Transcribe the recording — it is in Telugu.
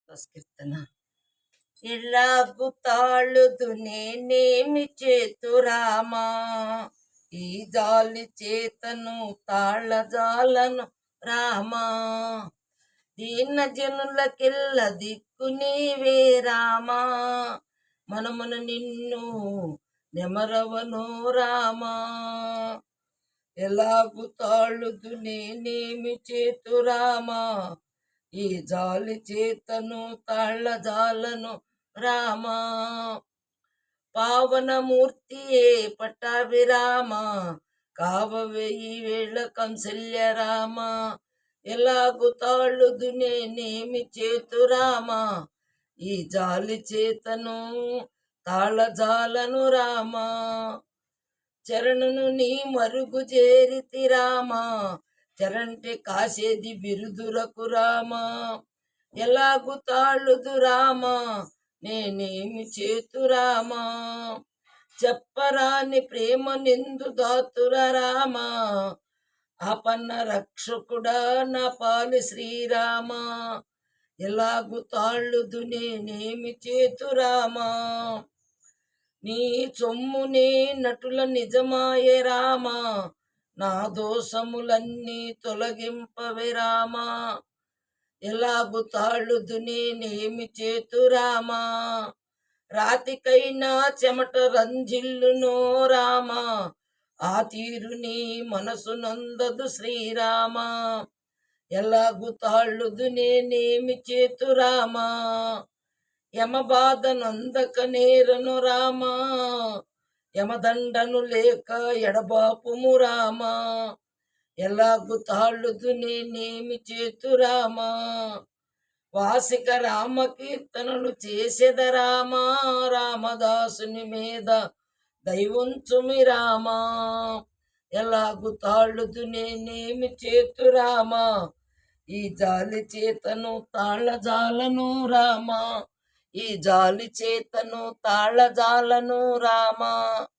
కీర్తన ఎలాగు తాళుదు నేనేమి చేతురామా, ఈ జాలి చేతను తాళజాలను రామా. దీన జనులకెల్ల దిక్కు నీవే రామా, మనమున నిన్ను నెమరవను రామా. ఎలాగు తాళుదు నేనేమి చేతురామా, ఈ జాలి చేతను తాళ్ళజాలను రామా. పావనమూర్తియే పట్టాభిరామ, కావవే ఈ వేళ కంసల్య రామ. ఎలాగు తాళుదు నేనేమి చేతురామా, ఈ జాలి చేతను తాళజాలను రామా. చరణును నీ మరుగు చేరితి రామా, చరంటే కాసేది బిరుదురకు రామా. ఎలాగు తాళుదు రామా, నేనేమి చేతురామా. చెప్పరాని ప్రేమ నిందు దాతుర రామా, ఆపన్న రక్షకుడా నా పాలి శ్రీరామా. ఎలాగు తాళుదు నేనేమి చేతురామా, నీ సొమ్మునే నటుల నిజమాయ రామా. నా దోషములన్నీ తొలగింపవే రామా. ఎలాగు తాళుదు నేనేమి చేతురామా, రాతికైనా చెమట రంజిల్లునో రామా. ఆ తీరు నీ మనసు నందదు శ్రీరామా. ఎలాగు తాళుదు నేనేమి చేతురామా, యమబాధ నందక నేరను రామా. యమదండను లేక ఎడబాపుము రామా. ఎలాగు తాళుదు నేనేమి చేతురామా, వాసిక రామ కీర్తనలు చేసేద రామా. రామదాసుని మీద దైవంచుమి రామా. ఎలాగు తాళుదు నేనేమి చేతురామా, ఈ జాలి చేతను తాళజాలను రామా. ఈ జాలి చేతను తాళజాలను రామా.